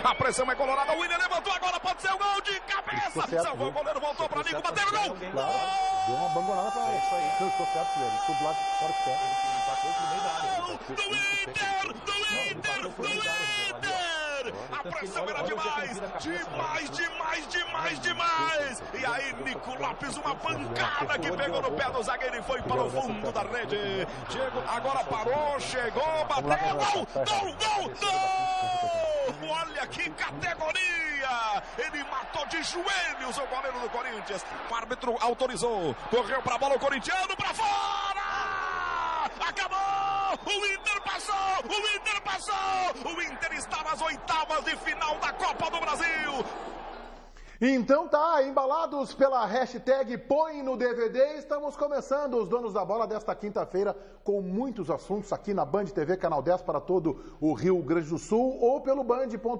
A pressão é colorada. O William levantou agora. Pode ser o gol de cabeça. Salvou o goleiro. Voltou para Nico. Bateu no gol. Deu uma abandonada pra isso aí. Ficou certo, velho. Ficou do lado fora de pé. Do Inter! A pressão era demais! Demais! E aí, Nico Lopes, uma pancada que pegou no pé do zagueiro e foi para o fundo da rede. Diego agora parou, chegou, bateu, gol! Olha que categoria! Ele matou de joelhos o goleiro do Corinthians. O árbitro autorizou, correu para a bola o corintiano, para fora! Acabou! O Inter passou! O Inter está nas oitavas de final da Copa do Brasil! Então tá, embalados pela hashtag Põe no DVD, estamos começando os Donos da Bola desta quinta-feira com muitos assuntos aqui na Band TV, canal 10 para todo o Rio Grande do Sul ou pelo band.com.br/RS.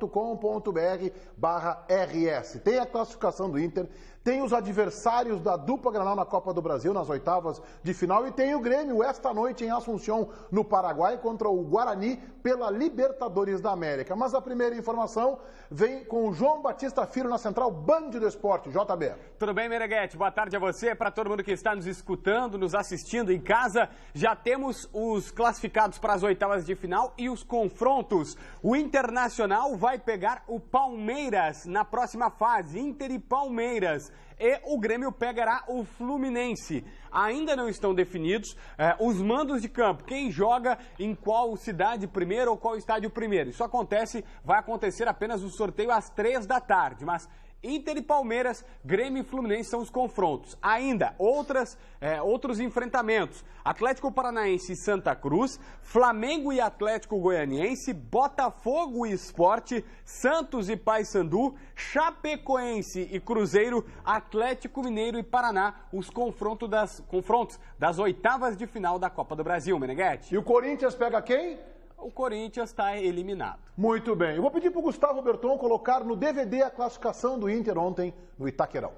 Tem a classificação do Inter, tem os adversários da dupla Granal na Copa do Brasil, nas oitavas de final, e tem o Grêmio esta noite em Assunção, no Paraguai, contra o Guarani pela Libertadores da América. Mas a primeira informação vem com o João Batista Filho na central Band do Esporte. JB. Tudo bem, Meneghete? Boa tarde a você, para todo mundo que está nos escutando, nos assistindo em casa. Já temos os classificados para as oitavas de final e os confrontos. O Internacional vai pegar o Palmeiras na próxima fase, Inter e Palmeiras. E o Grêmio pegará o Fluminense. Ainda não estão definidos os mandos de campo, quem joga em qual cidade primeiro ou qual estádio primeiro. Isso vai acontecer apenas o sorteio às 3 da tarde, mas Inter e Palmeiras, Grêmio e Fluminense são os confrontos. Ainda outros enfrentamentos: Atlético Paranaense e Santa Cruz, Flamengo e Atlético Goianiense, Botafogo e Sport, Santos e Paysandu, Chapecoense e Cruzeiro, Atlético Mineiro e Paraná, os confrontos das oitavas de final da Copa do Brasil, Meneghete. E o Corinthians pega quem? O Corinthians está eliminado. Muito bem. Eu vou pedir para o Gustavo Berton colocar no DVD a classificação do Inter ontem no Itaquerão.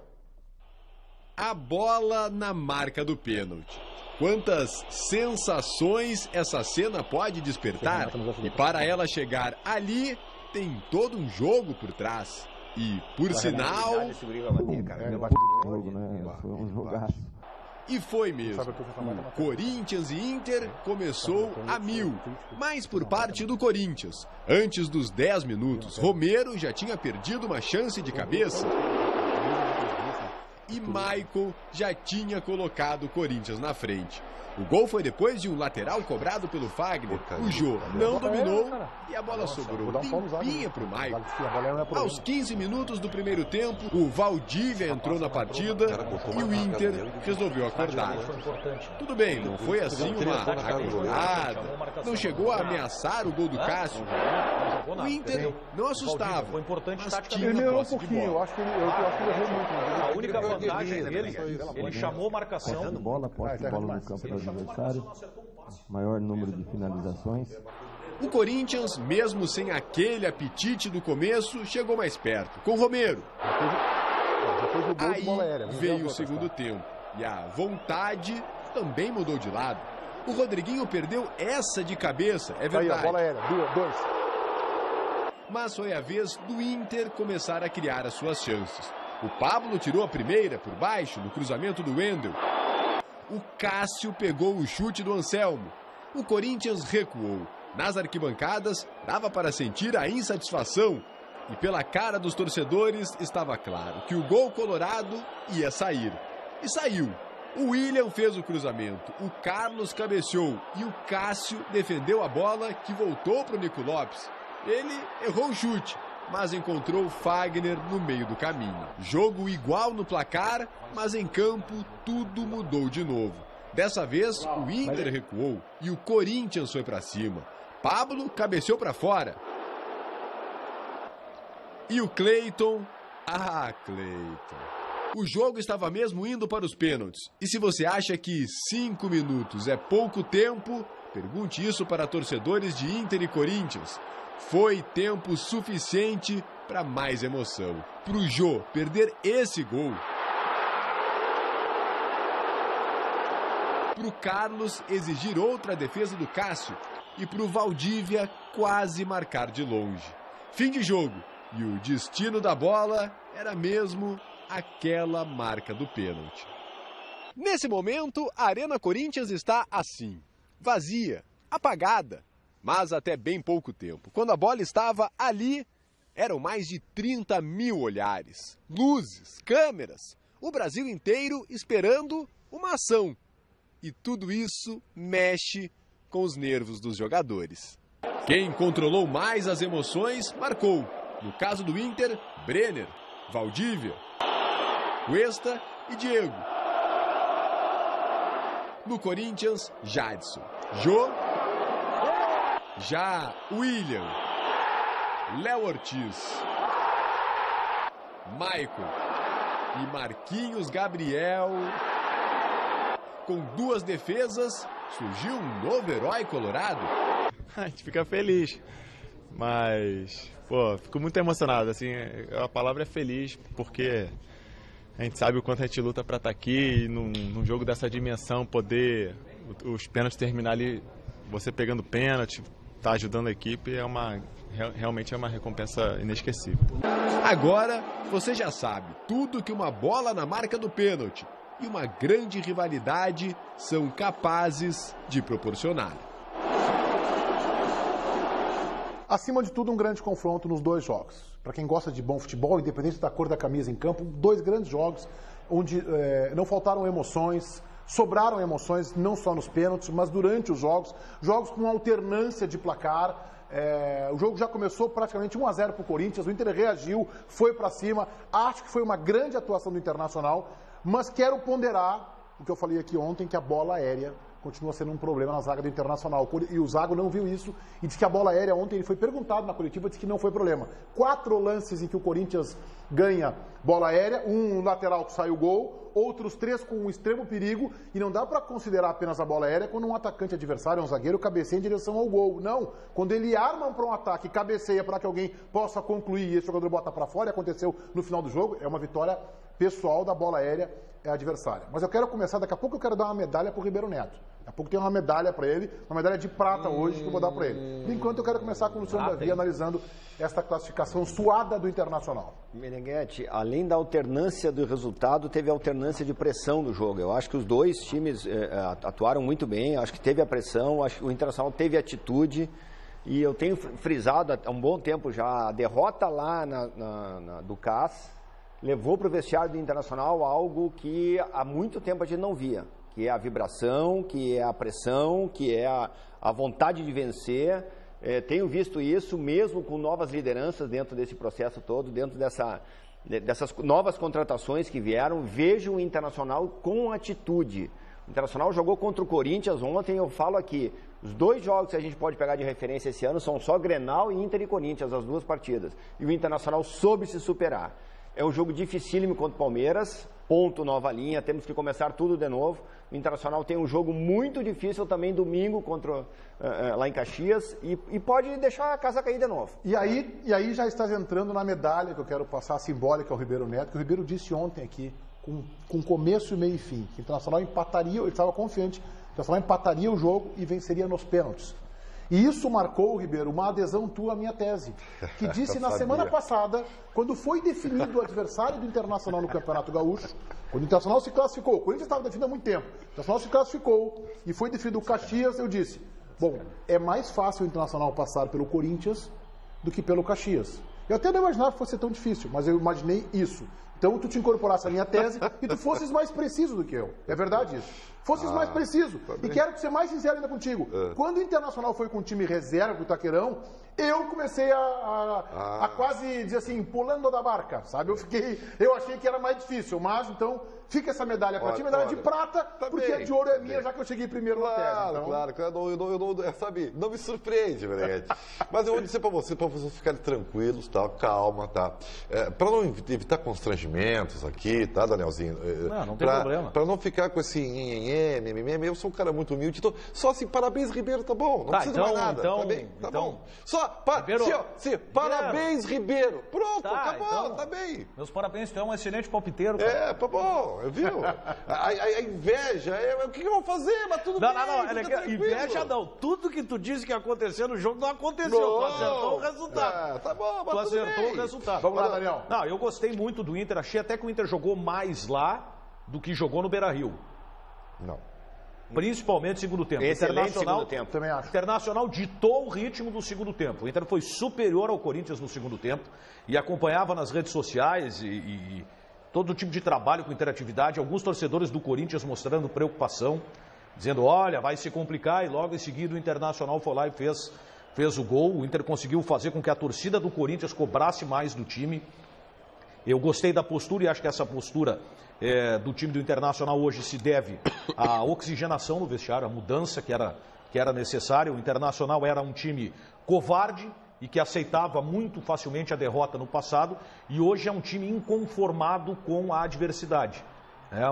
A bola na marca do pênalti. Quantas sensações essa cena pode despertar? E para ela chegar ali, tem todo um jogo por trás. E, por sinal... E foi mesmo. O Corinthians e Inter começou a 1000, mas por parte do Corinthians. Antes dos 10 minutos, Romero já tinha perdido uma chance de cabeça. E Michael já tinha colocado o Corinthians na frente. O gol foi depois de um lateral cobrado pelo Fagner. O Jô não dominou e a bola sobrou limpinha para o Michael. Aos 15 minutos do primeiro tempo, o Valdívia entrou na partida e o Inter resolveu acordar. Tudo bem, não foi assim uma agulhada, não chegou a ameaçar o gol do Cássio. O Inter não assustava, mas tinha posse de bola. Eu acho que ele errou muito. A única vantagem dele, ele chamou marcação. Bola, posse de bola no campo do adversário, maior número de finalizações. O Corinthians, mesmo sem aquele apetite do começo, chegou mais perto, com Romero. Aí veio o segundo tempo e a vontade também mudou de lado. O Rodriguinho perdeu essa de cabeça, é verdade. Aí, a bola aérea, 2. Mas foi a vez do Inter começar a criar as suas chances. O Pablo tirou a primeira por baixo, no cruzamento do Wendel. O Cássio pegou o chute do Anselmo. O Corinthians recuou. Nas arquibancadas, dava para sentir a insatisfação. E pela cara dos torcedores, estava claro que o gol colorado ia sair. E saiu. O William fez o cruzamento, o Carlos cabeceou e o Cássio defendeu a bola que voltou para o Nico Lopes. Ele errou o chute, mas encontrou Fagner no meio do caminho. Jogo igual no placar, mas em campo tudo mudou de novo. Dessa vez, o Inter recuou e o Corinthians foi para cima. Pablo cabeceou para fora. E o Cleiton... Ah, Cleiton... O jogo estava mesmo indo para os pênaltis. E se você acha que 5 minutos é pouco tempo, pergunte isso para torcedores de Inter e Corinthians. Foi tempo suficiente para mais emoção. Para o Jô perder esse gol. Para o Carlos exigir outra defesa do Cássio. E para o Valdívia quase marcar de longe. Fim de jogo. E o destino da bola era mesmo aquela marca do pênalti. Nesse momento, a Arena Corinthians está assim, vazia, apagada. Mas até bem pouco tempo, quando a bola estava ali, eram mais de 30 mil olhares, luzes, câmeras, o Brasil inteiro esperando uma ação. E tudo isso mexe com os nervos dos jogadores. Quem controlou mais as emoções marcou. No caso do Inter, Brenner, Valdívia, Cuesta e Diego. No Corinthians, Jadson, Jô, já William, Léo Ortiz, Maicon e Marquinhos Gabriel. Com 2 defesas, surgiu um novo herói colorado. A gente fica feliz, mas, fico muito emocionado, assim, a palavra é feliz, porque a gente sabe o quanto a gente luta para estar aqui e num jogo dessa dimensão, poder os pênaltis terminar ali, você pegando pênalti, tá ajudando a equipe, realmente é uma recompensa inesquecível. Agora, você já sabe tudo que uma bola na marca do pênalti e uma grande rivalidade são capazes de proporcionar. Acima de tudo, um grande confronto nos 2 jogos. Para quem gosta de bom futebol, independente da cor da camisa em campo, 2 grandes jogos onde não faltaram emoções, sobraram emoções, não só nos pênaltis, mas durante os jogos. Jogos com alternância de placar. O jogo já começou praticamente 1-0 para o Corinthians, o Inter reagiu, foi para cima. Acho que foi uma grande atuação do Internacional, mas quero ponderar o que eu falei aqui ontem, que a bola aérea continua sendo um problema na zaga do Internacional. E o Zago não viu isso e disse que a bola aérea ontem, ele foi perguntado na coletiva, disse que não foi problema. 4 lances em que o Corinthians ganha bola aérea, um lateral que sai o gol, outros 3 com um extremo perigo, e não dá para considerar apenas a bola aérea quando um atacante adversário, um zagueiro, cabeceia em direção ao gol. Não, quando ele arma para um ataque, cabeceia para que alguém possa concluir e esse jogador bota para fora, e aconteceu no final do jogo, é uma vitória pessoal da bola aérea adversária. Mas eu quero começar, daqui a pouco eu quero dar uma medalha para o Ribeiro Neto. Daqui a pouco tem uma medalha para ele, uma medalha de prata hoje que eu vou dar para ele. Por enquanto eu quero começar com o Luciano Davi analisando esta classificação suada do Internacional. Meneghete, além da alternância do resultado, teve alternância de pressão do jogo. Eu acho que os 2 times atuaram muito bem, acho que teve a pressão, acho que o Internacional teve atitude. E eu tenho frisado há um bom tempo já, a derrota lá do CAS levou para o vestiário do Internacional algo que há muito tempo a gente não via, que é a vibração, que é a pressão, que é a vontade de vencer. Tenho visto isso mesmo com novas lideranças dentro desse processo todo, dentro dessas novas contratações que vieram. Vejo o Internacional com atitude. O Internacional jogou contra o Corinthians ontem, eu falo aqui, os 2 jogos que a gente pode pegar de referência esse ano são só Grenal e Inter e Corinthians, as 2 partidas. E o Internacional soube se superar. É um jogo dificílimo contra o Palmeiras, ponto, nova linha, temos que começar tudo de novo. O Internacional tem um jogo muito difícil também domingo lá em Caxias e pode deixar a casa cair de novo. E aí já estás entrando na medalha que eu quero passar, simbólica ao Ribeiro Neto, que o Ribeiro disse ontem aqui, com começo, meio e fim, que o Internacional empataria, ele estava confiante, o Internacional empataria o jogo e venceria nos pênaltis. E isso marcou, Ribeiro, uma adesão tua à minha tese, que disse na semana passada, quando foi definido o adversário do Internacional no Campeonato Gaúcho, quando o Internacional se classificou, o Corinthians estava definido há muito tempo, o Internacional se classificou e foi definido o Caxias, eu disse, bom, é mais fácil o Internacional passar pelo Corinthians do que pelo Caxias. Eu até não imaginava que fosse tão difícil, mas eu imaginei isso. Então, tu te incorporasse à minha tese e tu fosses mais preciso do que eu. É verdade isso. Fosses mais preciso. E quero ser mais sincero ainda contigo. Quando o Internacional foi com o time reserva pro Itaquerão, eu comecei a quase dizer assim, pulando da barca, sabe? Eu achei que era mais difícil, mas então fica essa medalha pra ti, medalha de prata, porque a de ouro é minha, já que eu cheguei primeiro na tese. Então... Claro, sabe, não me surpreende, Meneghete. Mas eu vou dizer pra vocês ficarem tranquilos, tá? Calma, tá? Pra não evitar constrangimento, aplaudimentos aqui, tá, Danielzinho? Não tem problema. Para não ficar com esse mimimi, eu sou um cara muito humilde, então só assim, parabéns, Ribeiro, tá bom, não precisa mais nada, tá bem, tá bom. Só, Ribeiro, parabéns, Ribeiro, pronto, acabou, então, tá bem. Meus parabéns, tu é um excelente palpiteiro, cara. Tá bom, viu? A inveja, o que eu vou fazer, mas tudo bem. Não, inveja não, tudo que tu disse que ia acontecer no jogo não aconteceu, tu acertou o resultado. Tá bom, mas tu acertou o resultado. Vamos lá, Daniel. Não, eu gostei muito do Inter, achei até que o Inter jogou mais lá do que jogou no Beira-Rio. Não. Principalmente no segundo tempo. Excelente segundo tempo. Também acho. Internacional ditou o ritmo do segundo tempo. O Inter foi superior ao Corinthians no segundo tempo e acompanhava nas redes sociais e todo tipo de trabalho com interatividade. Alguns torcedores do Corinthians mostrando preocupação, dizendo, olha, vai se complicar, e logo em seguida o Internacional foi lá e fez o gol. O Inter conseguiu fazer com que a torcida do Corinthians cobrasse mais do time. Eu gostei da postura e acho que essa postura do time do Internacional hoje se deve à oxigenação no vestiário, à mudança que era necessária. O Internacional era um time covarde e que aceitava muito facilmente a derrota no passado, e hoje é um time inconformado com a adversidade.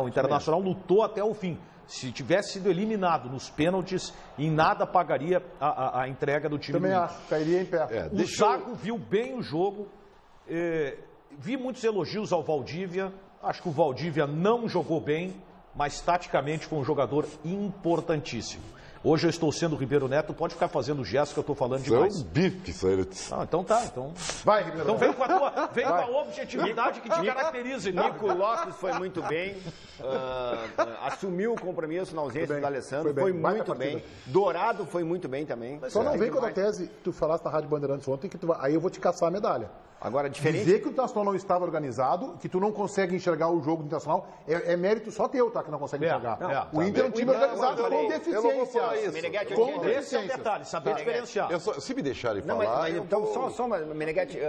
O Internacional lutou até o fim. Se tivesse sido eliminado nos pênaltis, em nada pagaria a entrega do time. Também acho, cairia em pé. O Zago viu bem o jogo, vi muitos elogios ao Valdívia. Acho que o Valdívia não jogou bem, mas taticamente foi um jogador importantíssimo. Hoje eu estou sendo o Ribeiro Neto, pode ficar fazendo o gesto que eu estou falando demais. Isso é um bife, isso aí. Então tá. Então... Vai, Ribeiro. Então vem com a objetividade que te caracteriza. Nico Lopes foi muito bem, assumiu o compromisso na ausência do Alessandro, foi muito bem. Dourado foi muito bem também. Só não vem com a tese que tu falaste na Rádio Bandeirantes ontem, que aí eu vou te caçar a medalha. Agora, diferente... Dizer que o Internacional não estava organizado, que tu não consegue enxergar o jogo do Internacional, é mérito só teu, tá? Que não consegue enxergar. O Inter é um time organizado com deficiência. Esse é o detalhe, saber diferenciar. Se me deixarem falar... Então, só Meneghetti,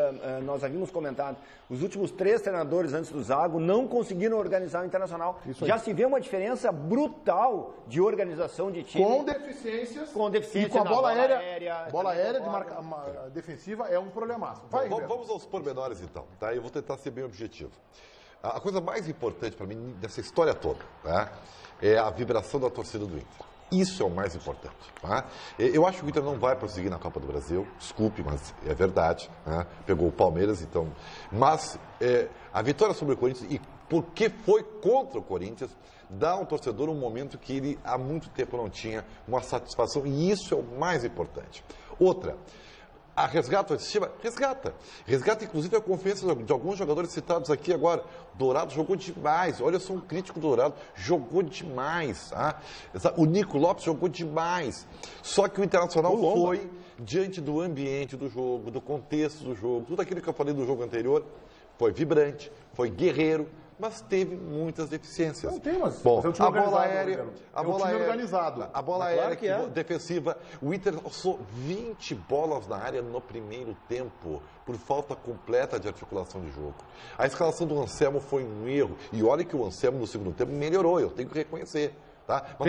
nós havíamos comentado, os últimos 3 treinadores antes do Zago não conseguiram organizar o Internacional. Já se vê uma diferença brutal de organização de time. Com deficiências. E com a bola aérea. Bola aérea de marca defensiva é um problemaço. Vamos aos pormenores, então, tá? Eu vou tentar ser bem objetivo. A coisa mais importante para mim dessa história toda, tá? É a vibração da torcida do Inter. Isso é o mais importante, tá? Eu acho que o Inter não vai prosseguir na Copa do Brasil, desculpe, mas é verdade, né? Pegou o Palmeiras, então... Mas a vitória sobre o Corinthians, e porque foi contra o Corinthians, dá ao torcedor um momento que ele há muito tempo não tinha uma satisfação, e isso é o mais importante. Outra... A resgata, resgata inclusive a confiança de alguns jogadores citados aqui agora. Dourado jogou demais, olha, eu sou um crítico do Dourado, jogou demais. Tá? O Nico Lopes jogou demais. Só que o Internacional foi, diante do ambiente do jogo, do contexto do jogo, tudo aquilo que eu falei do jogo anterior, foi vibrante, foi guerreiro, mas teve muitas deficiências. Não tem, mas bom, é um time a bola aérea, organizado. A bola aérea defensiva, o Inter lançou 20 bolas na área no primeiro tempo, por falta completa de articulação de jogo. A escalação do Anselmo foi um erro, e olha que o Anselmo no segundo tempo melhorou, eu tenho que reconhecer. Tá? O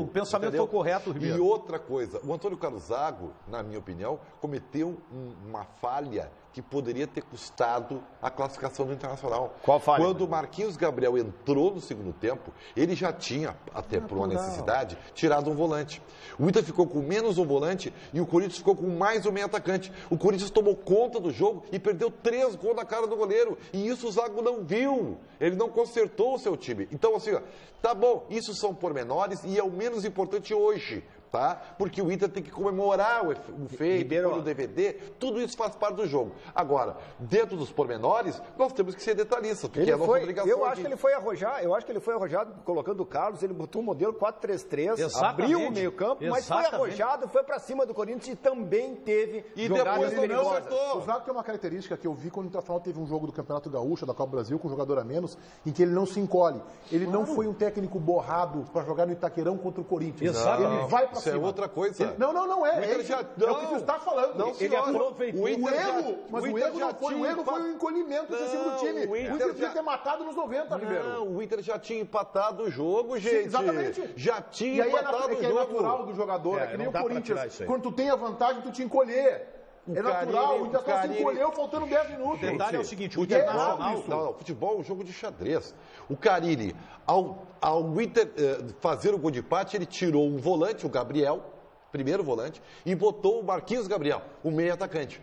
pensamento foi correto, Ribeiro. E outra coisa, o Antônio Carlos Zago, na minha opinião, cometeu uma falha que poderia ter custado a classificação do Internacional. Qual falha? Quando o Marquinhos Gabriel entrou no segundo tempo, ele já tinha, até por uma necessidade, tirado um volante. O Inter ficou com menos um volante e o Corinthians ficou com mais um meio atacante. O Corinthians tomou conta do jogo e perdeu 3 gols na cara do goleiro. E isso o Zago não viu. Ele não consertou o seu time. Então, assim, ó, tá bom, isso são pormenores e é o menos importante hoje. Tá? Porque o Inter tem que comemorar o feito, o DVD, tudo isso faz parte do jogo. Agora, dentro dos pormenores, nós temos que ser detalhistas, porque é a nossa obrigação. Eu acho que ele foi arrojado, colocando o Carlos, ele botou um modelo 4-3-3, abriu o meio-campo, mas foi arrojado, foi pra cima do Corinthians e também teve jogadas perigosas. O Zago tem uma característica que eu vi quando o Internacional teve um jogo do Campeonato Gaúcho, da Copa do Brasil, com um jogador a menos, em que ele não se encolhe. Ele não foi um técnico borrado para jogar no Itaquerão contra o Corinthians. Exatamente. Ele vai pra Isso é outra coisa. Não é. É o que tu está falando. Não, ele aproveitou. O erro não foi o erro, foi o encolhimento excessivo do time. O Inter tinha que ter matado nos 90, Ribeiro. Não, o Inter já tinha empatado o jogo, gente. Sim, exatamente. Já tinha empatado o jogo. É natural do jogador, é que nem o Corinthians. Quando tu tem a vantagem, tu te encolher. É natural, o Internacional se encolheu faltando 10 minutos. O detalhe é o seguinte, o Internacional... Não, futebol é um jogo de xadrez. O Carille, ao Inter fazer o gol de empate, ele tirou um volante, o Gabriel, primeiro volante, e botou o Marquinhos Gabriel, o meio atacante.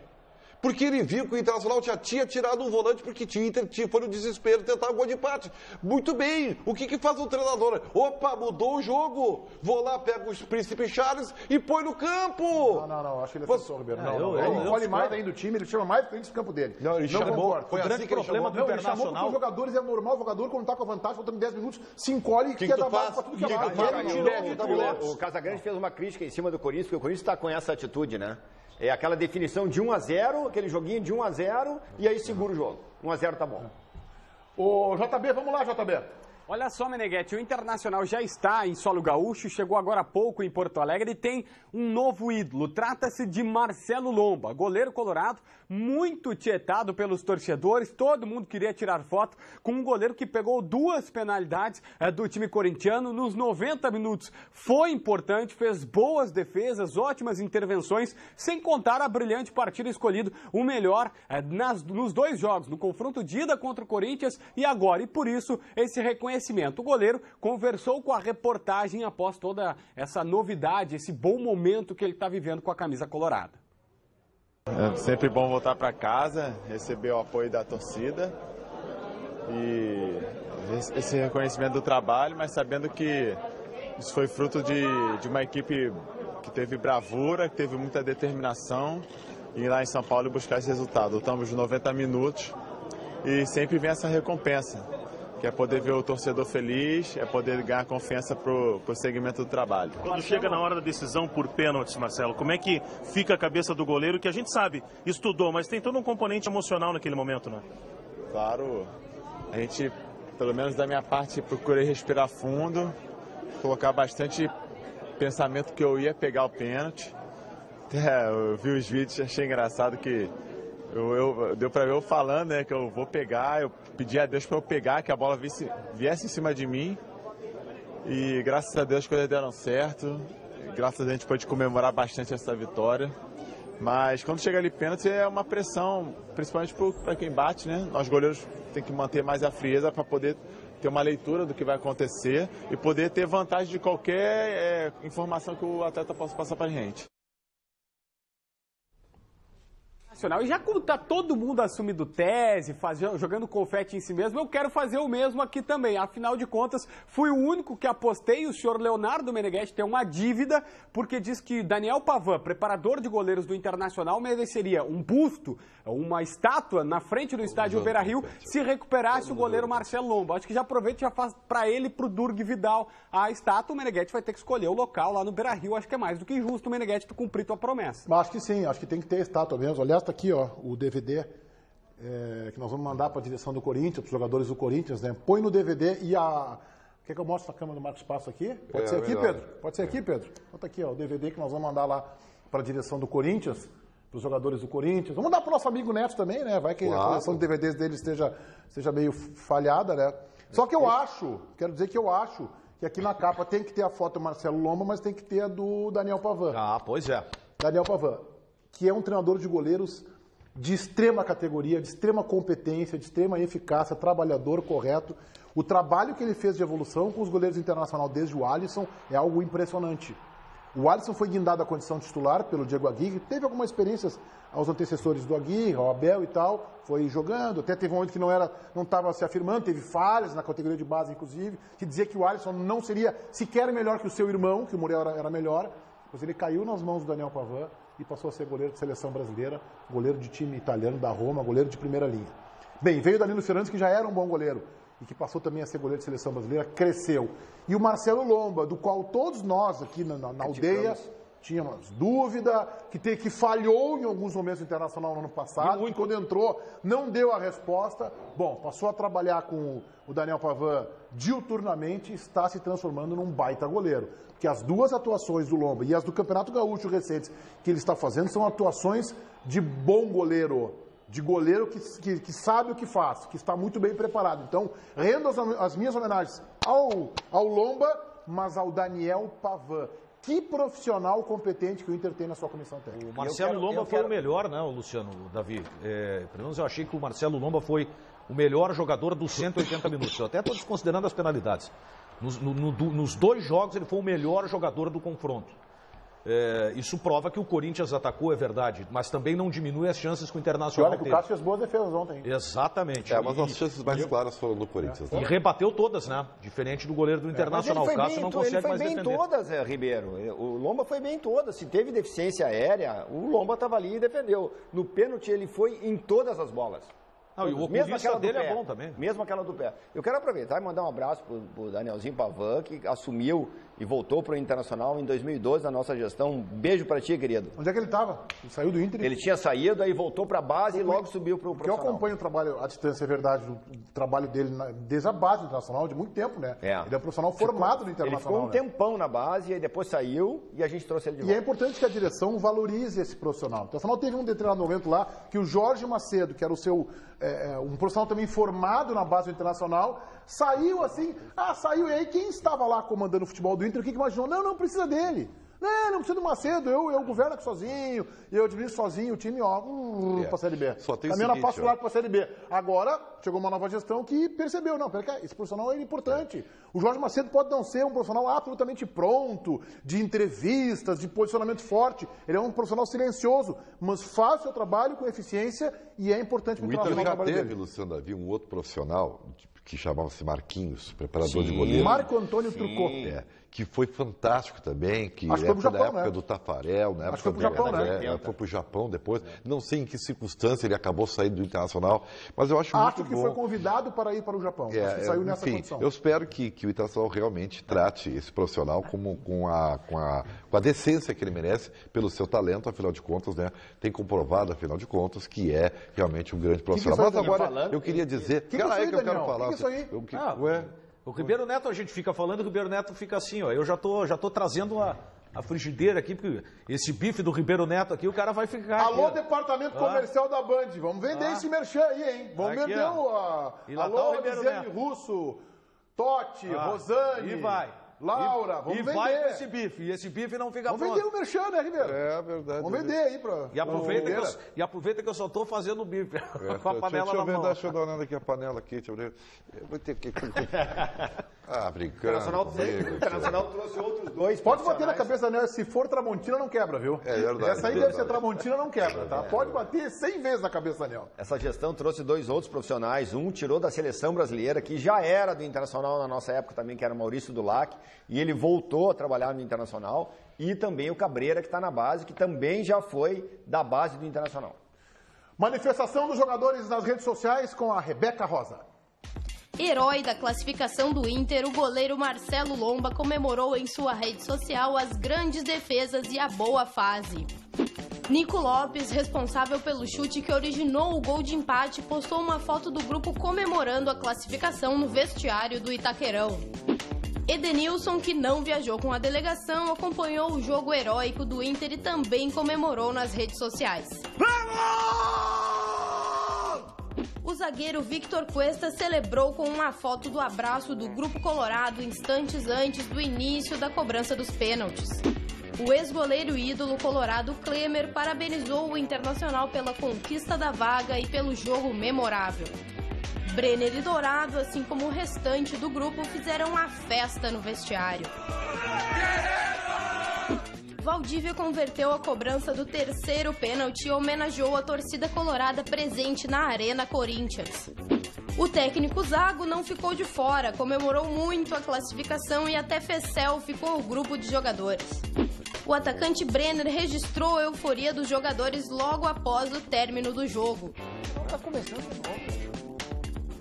Porque ele viu que o Internacional já tinha tirado um volante, porque o Inter foi no desespero tentar o gol de empate. Muito bem, o que faz o treinador? Opa, mudou o jogo. Vou lá, pego o Príncipe Charles e põe no campo. Não, acho que ele acertou, Ribeiro. Ele escolhe mais ainda o time, ele chama mais clientes do campo dele. Não, ele chamou. Foi assim que ele chamou do Internacional. Ele chamou porque os jogadores, é normal, o jogador quando tá com a vantagem, faltando 10 minutos, se encolhe e quer dar base pra tudo que é base. O Casagrande fez uma crítica em cima do Corinthians, porque o Corinthians está com essa atitude, né? É aquela definição de 1-0, aquele joguinho de 1-0, e aí segura o jogo. 1-0 tá bom. Ô, JB, vamos lá, JB. Olha só, Meneghetti, o Internacional já está em solo gaúcho, chegou agora há pouco em Porto Alegre e tem um novo ídolo. Trata-se de Marcelo Lomba, goleiro colorado, muito tietado pelos torcedores. Todo mundo queria tirar foto com um goleiro que pegou 2 penalidades do time corintiano nos 90 minutos. Foi importante, fez boas defesas, ótimas intervenções, sem contar a brilhante partida escolhido o melhor nos 2 jogos, no confronto de ida contra o Corinthians e agora. E por isso, esse reconhecimento. O goleiro conversou com a reportagem após toda essa novidade, esse bom momento que ele está vivendo com a camisa colorada. É sempre bom voltar para casa, receber o apoio da torcida e esse reconhecimento do trabalho, mas sabendo que isso foi fruto de uma equipe que teve bravura, que teve muita determinação em ir lá em São Paulo e buscar esse resultado. Lutamos 90 minutos e sempre vem essa recompensa, que é poder ver o torcedor feliz, é poder ganhar confiança para o segmento do trabalho. Quando chega na hora da decisão por pênaltis, Marcelo, como é que fica a cabeça do goleiro, que a gente sabe, estudou, mas tem todo um componente emocional naquele momento, né? Claro, a gente, pelo menos da minha parte, procurei respirar fundo, colocar bastante pensamento que eu ia pegar o pênalti. Eu vi os vídeos, achei engraçado que deu para ver eu falando, né, que eu vou pegar, eu pedi a Deus para eu pegar, que a bola viesse em cima de mim e graças a Deus as coisas deram certo, graças a Deus a gente pôde comemorar bastante essa vitória, mas quando chega ali pênalti é uma pressão, principalmente para quem bate, né, nós goleiros tem que manter mais a frieza para poder ter uma leitura do que vai acontecer e poder ter vantagem de qualquer informação que o atleta possa passar para a gente. E já como está todo mundo assumindo tese, jogando confete em si mesmo, eu quero fazer o mesmo aqui também. Afinal de contas, fui o único que apostei. O senhor Leonardo Meneghetti tem uma dívida, porque diz que Daniel Pavan, preparador de goleiros do Internacional, mereceria um busto, uma estátua na frente do estádio Beira-Rio, se recuperasse o goleiro Marcelo Lomba. Acho que já aproveita e já faz para ele, para o Durg Vidal, a estátua. O Meneghetti vai ter que escolher o local lá no Beira-Rio. Acho que é mais do que justo o Meneghetti cumprir tua promessa. Acho que sim, acho que tem que ter estátua mesmo. Aliás, está aqui, ó, o DVD que nós vamos mandar para a direção do Corinthians, para os jogadores do Corinthians, né? Põe no DVD e a... Quer que eu mostre a câmera do Marcos Passo aqui? Pode ser aqui, Pedro? Pode ser aqui, Pedro? Bota aqui, ó, o DVD que nós vamos mandar lá para a direção do Corinthians, para os jogadores do Corinthians. Vamos mandar para o nosso amigo Neto também, né? Vai que a coleção de DVDs dele esteja meio falhada, né? Só que eu acho, quero dizer que eu acho que aqui na capa tem que ter a foto do Marcelo Lomba, mas tem que ter a do Daniel Pavan. Ah, pois é. Daniel Pavan, que é um treinador de goleiros de extrema categoria, de extrema competência, de extrema eficácia, trabalhador, correto. O trabalho que ele fez de evolução com os goleiros internacionais desde o Alisson é algo impressionante. O Alisson foi guindado à condição titular pelo Diego Aguirre, teve algumas experiências aos antecessores do Aguirre, ao Abel e tal, foi jogando, até teve um momento que não estava se afirmando, teve falhas na categoria de base, inclusive, que dizia que o Alisson não seria sequer melhor que o seu irmão, que o Muriel era melhor, pois ele caiu nas mãos do Daniel Pavan e passou a ser goleiro de seleção brasileira, goleiro de time italiano da Roma, goleiro de primeira linha. Bem, veio o Danilo Fernandes, que já era um bom goleiro, e que passou também a ser goleiro de seleção brasileira, cresceu. E o Marcelo Lomba, do qual todos nós aqui na aldeia tínhamos dúvida, que falhou em alguns momentos no Internacional no ano passado, e quando entrou não deu a resposta. Bom, passou a trabalhar com o Daniel Pavan diuturnamente e está se transformando num baita goleiro. Porque as duas atuações do Lomba e as do Campeonato Gaúcho recentes que ele está fazendo são atuações de bom goleiro, de goleiro que sabe o que faz, que está muito bem preparado. Então, rendo as minhas homenagens ao Lomba, mas ao Daniel Pavan, Que profissional competente que o Inter tem na sua comissão técnica. O Marcelo Lomba foi o melhor, né, Luciano, Davi? Pelo menos eu achei que o Marcelo Lomba foi o melhor jogador dos 180 minutos. Eu até estou desconsiderando as penalidades. Nos 2 jogos ele foi o melhor jogador do confronto. Isso prova que o Corinthians atacou, é verdade, mas também não diminui as chances que o Internacional teve. Olha que o Cássio fez boas defesas ontem. Exatamente. Mas as chances mais claras foram do Corinthians. E rebateu todas, né? Diferente do goleiro do Internacional. O Cássio não consegue mais defender. Ele foi bem em todas, Ribeiro. O Lomba foi bem em todas. Se teve deficiência aérea, o Lomba estava ali e defendeu. No pênalti ele foi em todas as bolas. Não, e o oculista dele é bom também. Mesmo aquela do pé. Eu quero aproveitar e mandar um abraço pro Danielzinho Pavan, que assumiu e voltou para o Internacional em 2012 na nossa gestão. Um beijo para ti, querido. Onde é que ele estava? Ele saiu do Inter? Ele tinha saído, aí voltou para a base e logo subiu para o profissional. Eu acompanho o trabalho à distância, é verdade, o trabalho dele desde a base do Internacional, de muito tempo, né? Ele é um profissional formado no Internacional. Ele ficou um tempão na base, e depois saiu e a gente trouxe ele de volta. E é importante que a direção valorize esse profissional. O Internacional teve um determinado momento lá que o Jorge Macedo, que era o seu um profissional também formado na base do Internacional, saiu assim, saiu, e aí quem estava lá comandando o futebol do Inter, o que imaginou? Não precisa dele. Não precisa do Macedo, eu governo aqui sozinho, eu administro sozinho o time, pra Série B. Caminhando a passo largo pra Série B. Agora, chegou uma nova gestão que percebeu, esse profissional é importante. O Jorge Macedo pode não ser um profissional absolutamente pronto, de entrevistas, de posicionamento forte, ele é um profissional silencioso, mas faz o seu trabalho com eficiência e é importante para o Internacional. O Inter já teve, Luciano Davi, um outro profissional que chamava-se Marquinhos, preparador de goleiro. Marco Antônio Trucco. Que foi fantástico também, que foi pro Japão, na época do Tafarel, na época foi pro Japão, né? Foi pro Japão depois. Não sei em que circunstância ele acabou saindo do Internacional, mas eu acho muito bom. Acho que foi convidado para ir para o Japão. Acho que saiu nessa condição. Eu espero que o Internacional realmente trate esse profissional com a decência que ele merece pelo seu talento, afinal de contas, né? Tem comprovado, afinal de contas, que é realmente um grande profissional. Mas agora eu queria dizer... Cara, é que eu quero falar. Que é isso aí? O Ribeiro Neto, a gente fica falando, o Ribeiro Neto fica assim, ó. Eu já tô trazendo a frigideira aqui, porque esse bife do Ribeiro Neto aqui, o cara vai ficar... Alô, departamento comercial da Band, vamos vender esse merchan aí, hein? Vamos vender alô, Rizene Russo, Totti, Rosane... E vai. Laura, vamos vender. E vai com esse bife, e esse bife não fica pronto. Vamos vender o merchan, né, Ribeiro? É verdade. Vamos vender aí pra... E aproveita que eu só tô fazendo o bife com a panela na mão. Deixa eu dar uma olhada aqui, a panela aqui. Eu vou ter que... brincando O Internacional trouxe outros 2. Pode bater na cabeça, né? Se for Tramontina, não quebra, viu? É verdade. Essa aí deve ser Tramontina, não quebra, tá? Pode bater 100 vezes na cabeça, Daniel. Essa gestão trouxe 2 outros profissionais. Um tirou da seleção brasileira, que já era do Internacional na nossa época também, que era o Maurício Dulac, e ele voltou a trabalhar no Internacional. E também o Cabreira, que está na base, que também já foi da base do Internacional. Manifestação dos jogadores nas redes sociais com a Rebeca Rosa. Herói da classificação do Inter, o goleiro Marcelo Lomba comemorou em sua rede social as grandes defesas e a boa fase. Nico Lopes, responsável pelo chute que originou o gol de empate, postou uma foto do grupo comemorando a classificação no vestiário do Itaquerão. Edenilson, que não viajou com a delegação, acompanhou o jogo heróico do Inter e também comemorou nas redes sociais. O zagueiro Victor Cuesta celebrou com uma foto do abraço do Grupo Colorado instantes antes do início da cobrança dos pênaltis. O ex-goleiro ídolo colorado Klemer parabenizou o Internacional pela conquista da vaga e pelo jogo memorável. Brenner e Dourado, assim como o restante do grupo, fizeram a festa no vestiário. Valdívia converteu a cobrança do terceiro pênalti e homenageou a torcida colorada presente na Arena Corinthians. O técnico Zago não ficou de fora, comemorou muito a classificação e até fez selfie com o grupo de jogadores. O atacante Brenner registrou a euforia dos jogadores logo após o término do jogo. Tá começando de novo.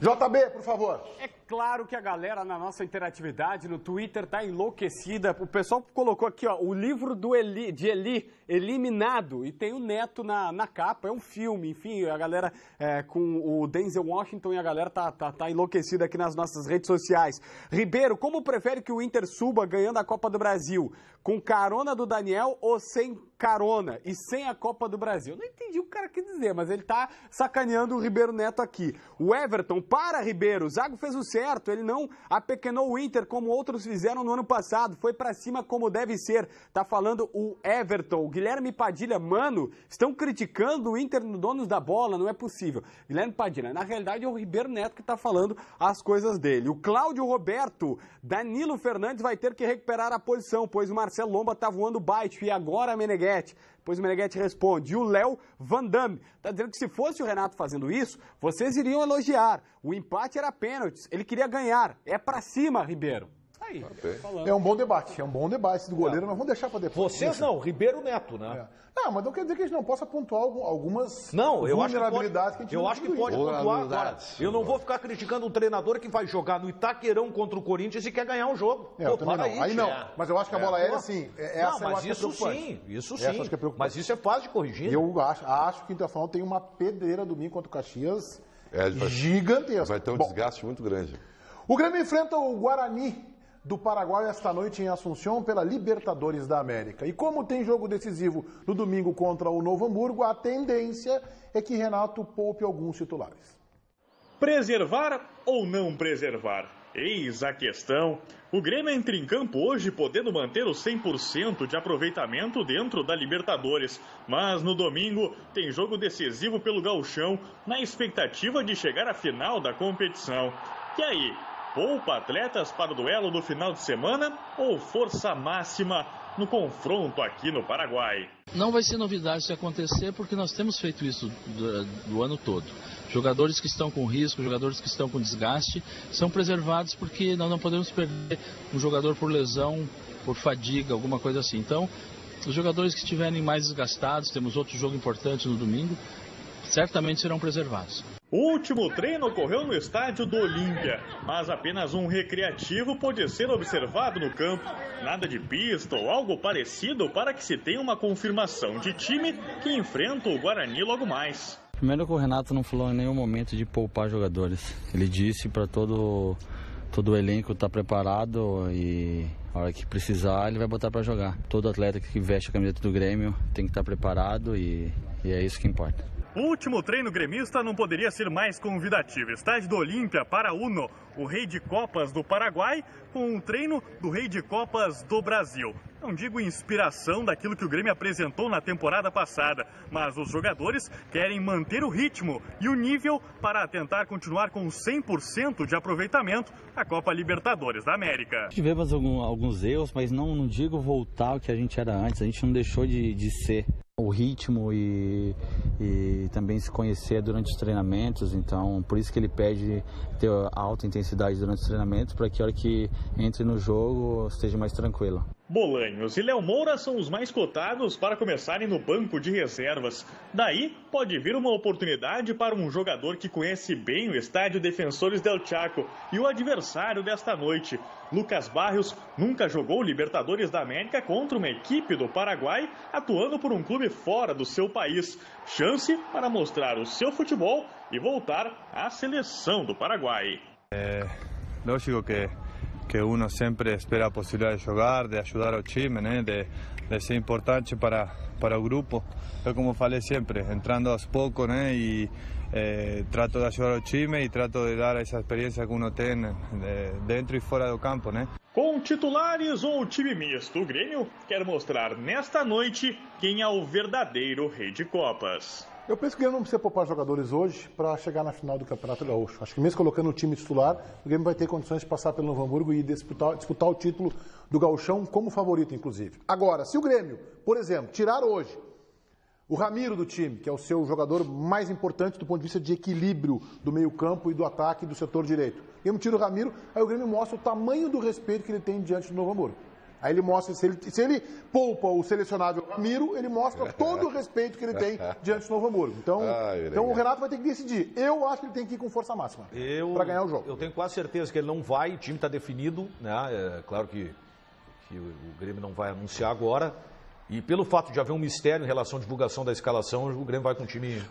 JB, por favor. É claro que a galera na nossa interatividade no Twitter tá enlouquecida. O pessoal colocou aqui, ó, o livro de Eli, Eliminado, e tem o Neto na capa, é um filme, enfim, a galera com o Denzel Washington e a galera tá enlouquecida aqui nas nossas redes sociais. Ribeiro, como prefere que o Inter suba ganhando a Copa do Brasil? Com carona do Daniel ou sem carona e sem a Copa do Brasil? Não entendi o que o cara quer dizer, mas ele tá sacaneando o Ribeiro Neto aqui. O Everton, para Ribeiro, o Zago fez o certo Roberto, ele não apequenou o Inter como outros fizeram no ano passado, foi pra cima como deve ser. Tá falando o Everton. O Guilherme Padilha, mano, estão criticando o Inter no donos da bola, não é possível. Guilherme Padilha, na realidade é o Ribeiro Neto que tá falando as coisas dele. O Cláudio Roberto, Danilo Fernandes vai ter que recuperar a posição, pois o Marcelo Lomba tá voando baixo. E agora, Meneghetti? Pois o Meneghetti responde. E o Léo Van Damme tá dizendo que se fosse o Renato fazendo isso, vocês iriam elogiar. O empate era pênaltis, ele queria ganhar. É pra cima, Ribeiro. Aí, é um bom debate do goleiro, mas vamos deixar para depois. Vocês não, Ribeiro Neto, né? Não, mas não quer dizer que a gente não possa pontuar algumas vulnerabilidades que a gente eu acho que pode pontuar agora. Eu não vou ficar criticando um treinador que vai jogar no Itaquerão contra o Corinthians e quer ganhar um jogo. Eu também não. Aí não. Mas eu acho que a bola aérea, sim. Não, mas isso sim. Mas isso é fácil de corrigir. Eu acho que o Internacional tem uma pedreira domingo contra o Caxias gigantesca. Vai ter um desgaste muito grande. O Grêmio enfrenta o Guarani do Paraguai esta noite em Assunção pela Libertadores da América. E como tem jogo decisivo no domingo contra o Novo Hamburgo, a tendência é que Renato poupe alguns titulares. Preservar ou não preservar? Eis a questão. O Grêmio entra em campo hoje podendo manter o 100% de aproveitamento dentro da Libertadores. Mas no domingo tem jogo decisivo pelo Gauchão, na expectativa de chegar à final da competição. E aí? Poupa atletas para o duelo do final de semana ou força máxima no confronto aqui no Paraguai? Não vai ser novidade se acontecer, porque nós temos feito isso do ano todo. Jogadores que estão com risco, jogadores que estão com desgaste, são preservados porque nós não podemos perder um jogador por lesão, por fadiga, alguma coisa assim. Então, os jogadores que estiverem mais desgastados, temos outro jogo importante no domingo, certamente serão preservados. O último treino ocorreu no estádio do Olímpia, mas apenas um recreativo pôde ser observado no campo. Nada de pista ou algo parecido para que se tenha uma confirmação de time que enfrenta o Guarani logo mais. Primeiro que o Renato não falou em nenhum momento de poupar jogadores. Ele disse para todo o elenco estar preparado e a hora que precisar ele vai botar para jogar. Todo atleta que veste a camiseta do Grêmio tem que estar preparado e é isso que importa. O último treino gremista não poderia ser mais convidativo. Estádio do Olímpia para Uno, o rei de copas do Paraguai, com um treino do rei de copas do Brasil. Não digo inspiração daquilo que o Grêmio apresentou na temporada passada, mas os jogadores querem manter o ritmo e o nível para tentar continuar com 100% de aproveitamento na Copa Libertadores da América. Tivemos alguns erros, mas não digo voltar ao que a gente era antes. A gente não deixou de ser o ritmo e também se conhecer durante os treinamentos, então por isso que ele pede ter alta intensidade durante os treinamentos, para que a hora que entre no jogo esteja mais tranquilo. Bolanhos e Léo Moura são os mais cotados para começarem no banco de reservas. Daí pode vir uma oportunidade para um jogador que conhece bem o estádio Defensores del Chaco e o adversário desta noite. Lucas Barrios nunca jogou Libertadores da América contra uma equipe do Paraguai, atuando por um clube fora do seu país. Chance para mostrar o seu futebol e voltar à seleção do Paraguai. Lógico que uno sempre espera a possibilidade de jogar, de ajudar o time, né? de ser importante para o grupo. Eu, como falei sempre, entrando aos poucos, né? E trato de ajudar o time e trato de dar essa experiência que uno tem dentro e fora do campo, né? Com titulares ou time misto, o Grêmio quer mostrar nesta noite quem é o verdadeiro rei de copas. Eu penso que o Grêmio não precisa poupar jogadores hoje para chegar na final do Campeonato Gaúcho. Acho que mesmo colocando o time titular, o Grêmio vai ter condições de passar pelo Novo Hamburgo e disputar o título do Gauchão como favorito, inclusive. Agora, se o Grêmio, por exemplo, tirar hoje o Ramiro do time, que é o seu jogador mais importante do ponto de vista de equilíbrio do meio-campo e do ataque do setor direito. O Grêmio tira o Ramiro, aí o Grêmio mostra o tamanho do respeito que ele tem diante do Novo Hamburgo. Aí ele mostra, se ele poupa o selecionável Ramiro, ele mostra todo o respeito que ele tem diante do Novo Hamburgo. Então o Renato vai ter que decidir. Eu acho que ele tem que ir com força máxima para ganhar o jogo. Eu tenho quase certeza que ele não vai, o time está definido, né? É claro que o Grêmio não vai anunciar agora. E pelo fato de haver um mistério em relação à divulgação da escalação, o Grêmio vai com um time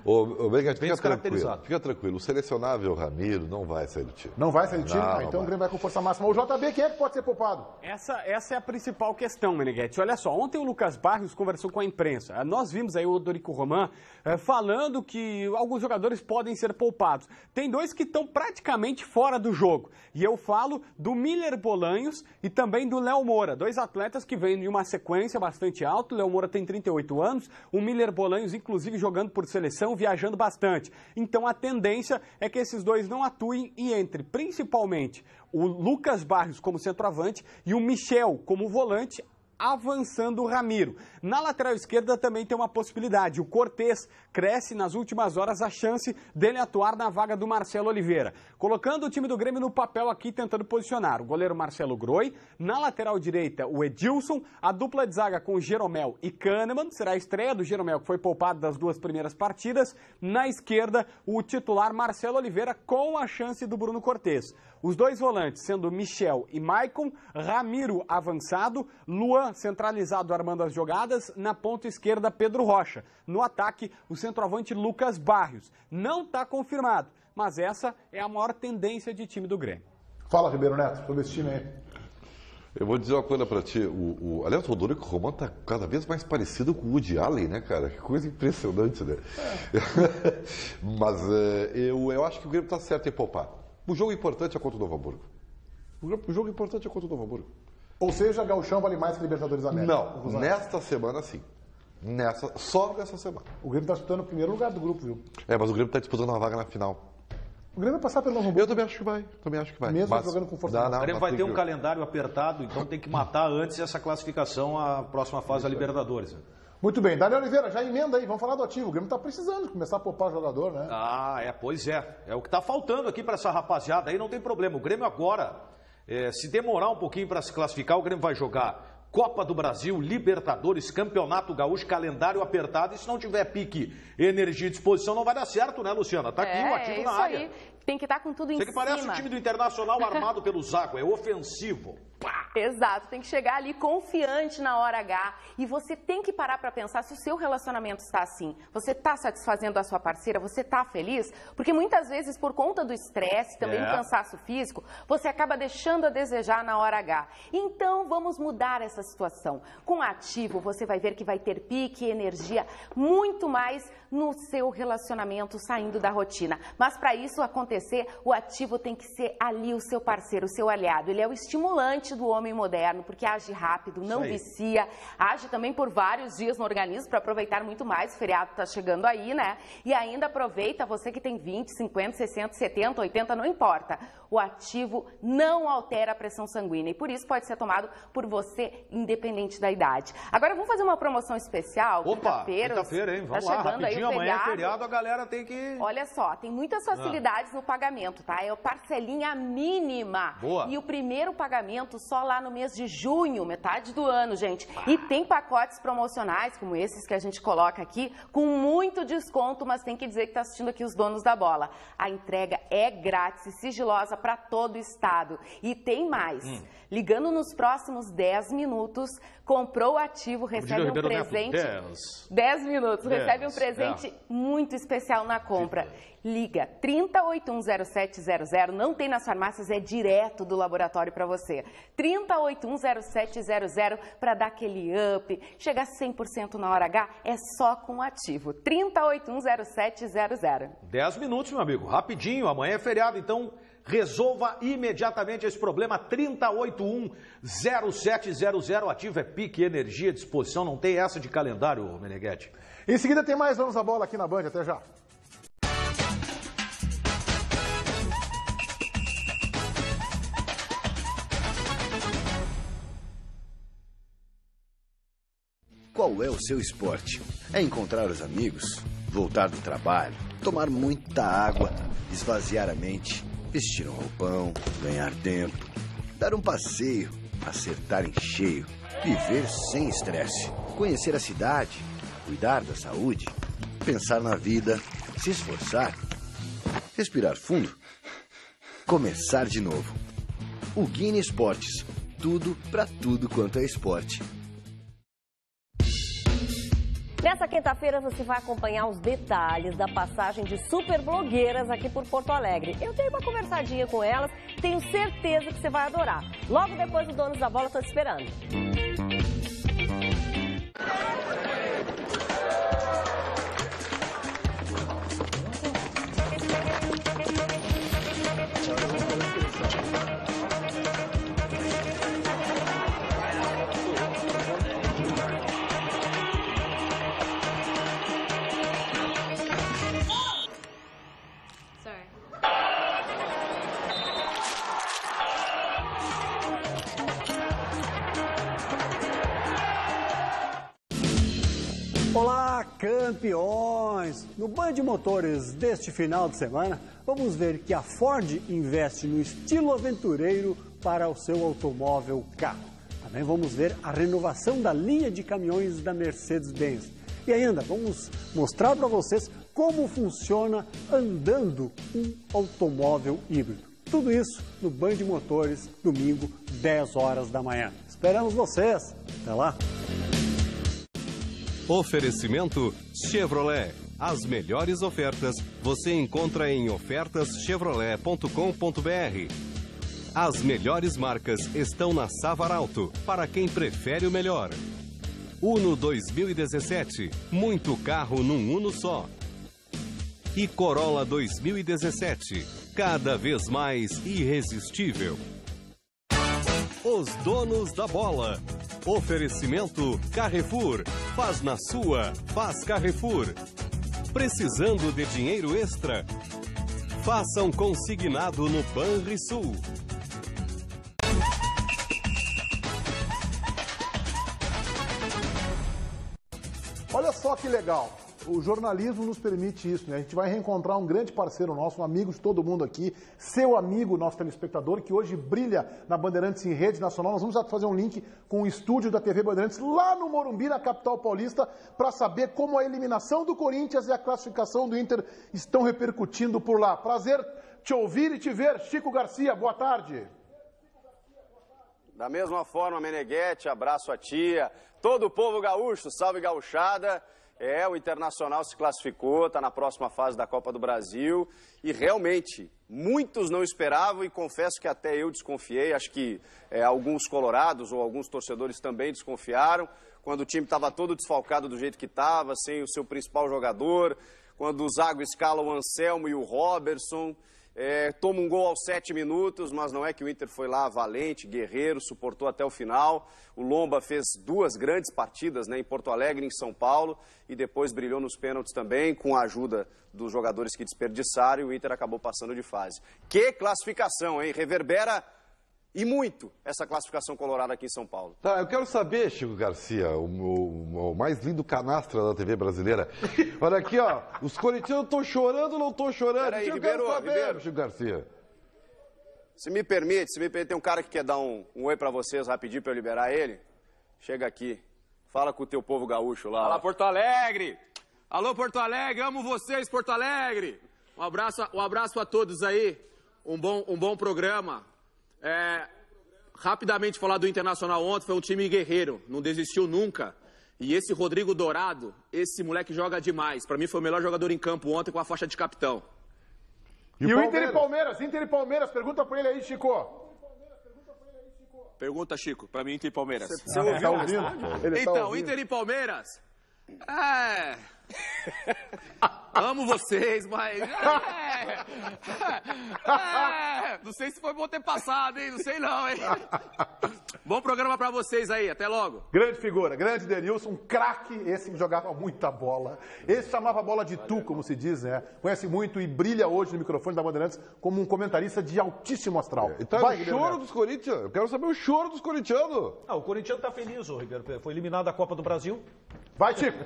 bem descaracterizado. Fica tranquilo, o selecionável Ramiro não vai sair do time. Não vai sair do time? Então o Grêmio vai com força máxima. O JB, quem é que pode ser poupado? Essa é a principal questão, Meneghetti. Olha só, ontem o Lucas Barrios conversou com a imprensa. Nós vimos aí o Dorico Roman falando que alguns jogadores podem ser poupados. Tem dois que estão praticamente fora do jogo. E eu falo do Miller Bolanhos e também do Léo Moura. Dois atletas que vêm de uma sequência bastante alta. O Léo Moura tem 38 anos, o Miller Bolanhos, inclusive, jogando por seleção, viajando bastante. Então, a tendência é que esses dois não atuem e entre, principalmente, o Lucas Barrios como centroavante e o Michel como volante, avançando o Ramiro. Na lateral esquerda também tem uma possibilidade. O Cortez cresce nas últimas horas a chance dele atuar na vaga do Marcelo Oliveira. Colocando o time do Grêmio no papel aqui, tentando posicionar o goleiro Marcelo Groi, na lateral direita o Edilson, a dupla de zaga com Jeromel e Kahneman, será a estreia do Jeromel, que foi poupado das duas primeiras partidas. Na esquerda, o titular Marcelo Oliveira com a chance do Bruno Cortez. Os dois volantes sendo Michel e Maicon, Ramiro avançado, Luan centralizado armando as jogadas, na ponta esquerda Pedro Rocha. No ataque, o centroavante Lucas Barrios. Não está confirmado, mas essa é a maior tendência de time do Grêmio. Fala, Ribeiro Neto, sobre esse time aí. Eu vou dizer uma coisa pra ti, aliás, o Dorico Roman tá cada vez mais parecido com o Woody Allen, né, cara? Que coisa impressionante, né? Mas eu acho que o Grêmio tá certo em poupar. O jogo importante é contra o Novo Hamburgo. O jogo importante é contra o Novo Hamburgo. Ou seja, Gauchão vale mais que Libertadores da América. Não, nesta semana sim. Só nessa semana. O Grêmio está disputando o primeiro lugar do grupo, viu? Mas o Grêmio está disputando uma vaga na final. O Grêmio vai passar pelo Novo Hamburgo. Eu também acho que vai. Mesmo jogando com força. O Grêmio vai ter um calendário apertado, então tem que matar antes essa classificação à próxima fase da Libertadores. Muito bem. Daniel Oliveira, já emenda aí. Vamos falar do ativo. O Grêmio está precisando começar a poupar jogador, né? Pois é. É o que está faltando aqui para essa rapaziada. Aí não tem problema. O Grêmio agora, se demorar um pouquinho para se classificar, o Grêmio vai jogar Copa do Brasil, Libertadores, Campeonato Gaúcho, calendário apertado. E se não tiver pique, energia e disposição, não vai dar certo, né, Luciana? Tá aqui o ativo na área. Aí. Tem que estar com tudo em cima. Você que parece o time do Internacional armado pelo Zago, é ofensivo. Pá! Exato, tem que chegar ali confiante na hora H. E você tem que parar para pensar se o seu relacionamento está assim. Você está satisfazendo a sua parceira? Você está feliz? Porque muitas vezes, por conta do estresse, também do cansaço físico, você acaba deixando a desejar na hora H. Então, vamos mudar essa situação. Com o ativo, você vai ver que vai ter pique e energia muito mais no seu relacionamento, saindo da rotina. Mas para isso acontecer, o ativo tem que ser ali o seu parceiro, o seu aliado. Ele é o estimulante do homem moderno, porque age rápido, não vicia, age também por vários dias no organismo para aproveitar muito mais. O feriado está chegando aí, né? E ainda aproveita você que tem 20, 50, 60, 70, 80, não importa. O ativo não altera a pressão sanguínea e por isso pode ser tomado por você, independente da idade. Agora vamos fazer uma promoção especial. Quinta-feira, hein? Vamos lá, rapidinho, amanhã é feriado, a galera tem que... Olha só, tem muitas facilidades no pagamento, tá? É parcelinha mínima. Boa. E o primeiro pagamento só lá no mês de junho, metade do ano, gente. E tem pacotes promocionais, como esses que a gente coloca aqui, com muito desconto, mas tem que dizer que está assistindo aqui os donos da bola. A entrega é grátis e sigilosa para todo o estado. E tem mais. Ligando nos próximos 10 minutos, comprou o ativo, recebe um presente... 10 minutos, recebe um presente muito especial na compra. Liga 30810700, não tem nas farmácias, é direto do laboratório para você. 30810700 para dar aquele up, chegar 100% na hora H, é só com o ativo. 30810700. 10 minutos, meu amigo, rapidinho, amanhã é feriado, então resolva imediatamente esse problema. 30810700, ativo é pique, energia, disposição, não tem essa de calendário, Meneghetti. Em seguida tem mais Donos da Bola aqui na Band, até já. Qual é o seu esporte? É encontrar os amigos, voltar do trabalho, tomar muita água, esvaziar a mente, vestir um roupão, ganhar tempo, dar um passeio, acertar em cheio, viver sem estresse, conhecer a cidade, cuidar da saúde, pensar na vida, se esforçar, respirar fundo, começar de novo. O Guine Esportes, tudo para tudo quanto é esporte. Nessa quinta-feira você vai acompanhar os detalhes da passagem de super blogueiras aqui por Porto Alegre. Eu tenho uma conversadinha com elas, tenho certeza que você vai adorar. Logo depois do Donos da Bola, estou te esperando. Olá, campeões! No Band Motores deste final de semana, vamos ver que a Ford investe no estilo aventureiro para o seu automóvel carro. Também vamos ver a renovação da linha de caminhões da Mercedes-Benz. E ainda vamos mostrar para vocês como funciona andando um automóvel híbrido. Tudo isso no Band Motores, domingo, 10 horas da manhã. Esperamos vocês! Até lá! Oferecimento Chevrolet. As melhores ofertas você encontra em ofertaschevrolet.com.br. As melhores marcas estão na Savaralto, para quem prefere o melhor. Uno 2017, muito carro num Uno só. E Corolla 2017, cada vez mais irresistível. Os donos da bola. Oferecimento Carrefour. Faz na sua, faz Carrefour. Precisando de dinheiro extra? Faça um consignado no Banrisul. Olha só que legal. O jornalismo nos permite isso, né? A gente vai reencontrar um grande parceiro nosso, um amigo de todo mundo aqui, seu amigo, nosso telespectador, que hoje brilha na Bandeirantes em rede nacional. Nós vamos fazer um link com o estúdio da TV Bandeirantes lá no Morumbi, na capital paulista, para saber como a eliminação do Corinthians e a classificação do Inter estão repercutindo por lá. Prazer te ouvir e te ver. Chico Garcia, boa tarde. Da mesma forma, Meneghetti, abraço a tia, todo o povo gaúcho, salve gauchada. O Internacional se classificou, está na próxima fase da Copa do Brasil e realmente muitos não esperavam e confesso que até eu desconfiei, acho que alguns colorados ou alguns torcedores também desconfiaram, quando o time estava todo desfalcado do jeito que estava, sem o seu principal jogador, quando o Zago escala o Anselmo e o Robertson, toma um gol aos 7 minutos, mas não é que o Inter foi lá valente, guerreiro, suportou até o final. O Lomba fez 2 grandes partidas, né, em Porto Alegre e em São Paulo e depois brilhou nos pênaltis também, com a ajuda dos jogadores que desperdiçaram e o Inter acabou passando de fase. Que classificação, hein? Reverbera e muito essa classificação colorada aqui em São Paulo. Tá, eu quero saber, Chico Garcia, o mais lindo canastra da TV brasileira. Olha aqui, ó, os corintianos estão chorando ou não estão chorando? Peraí, eu Ribeiro, quero saber, Ribeiro. Chico Garcia. Se me permite, tem um cara que quer dar um oi pra vocês rapidinho pra eu liberar ele. Chega aqui, fala com o teu povo gaúcho lá. Fala, Porto Alegre! Alô, Porto Alegre, amo vocês, Porto Alegre! Um abraço a todos aí, um bom programa. Rapidamente falar do Internacional ontem, foi um time guerreiro, não desistiu nunca. E esse Rodrigo Dourado, esse moleque joga demais. Pra mim foi o melhor jogador em campo ontem com a faixa de capitão. E o Inter e Palmeiras, pergunta pra ele aí, Chico. Pergunta, Chico, pra mim Inter e Palmeiras. Você ouviu? Então, Inter e Palmeiras, amo vocês, mas... não sei se foi bom ter passado, hein? Não sei não, hein? Bom programa pra vocês aí, até logo. Grande figura, grande Denilson, um craque, esse que jogava muita bola. Esse chamava a bola de tu, como se diz, né? Conhece muito e brilha hoje no microfone da Bandeirantes como um comentarista de altíssimo astral. Então o choro dos Corinthians, eu quero saber o choro dos corintianos. O corintiano tá feliz, ô Ribeiro, foi eliminado da Copa do Brasil. Vai, Chico.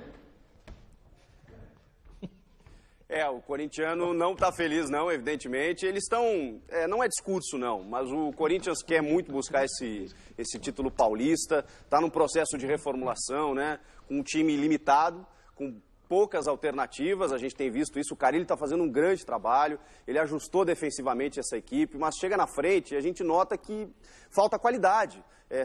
O corintiano não está feliz não, evidentemente. Eles estão... não é discurso não, mas o Corinthians quer muito buscar esse título paulista. Está num processo de reformulação, né? Com um time limitado, com poucas alternativas, a gente tem visto isso, o Carille está fazendo um grande trabalho, ele ajustou defensivamente essa equipe, mas chega na frente e a gente nota que falta qualidade.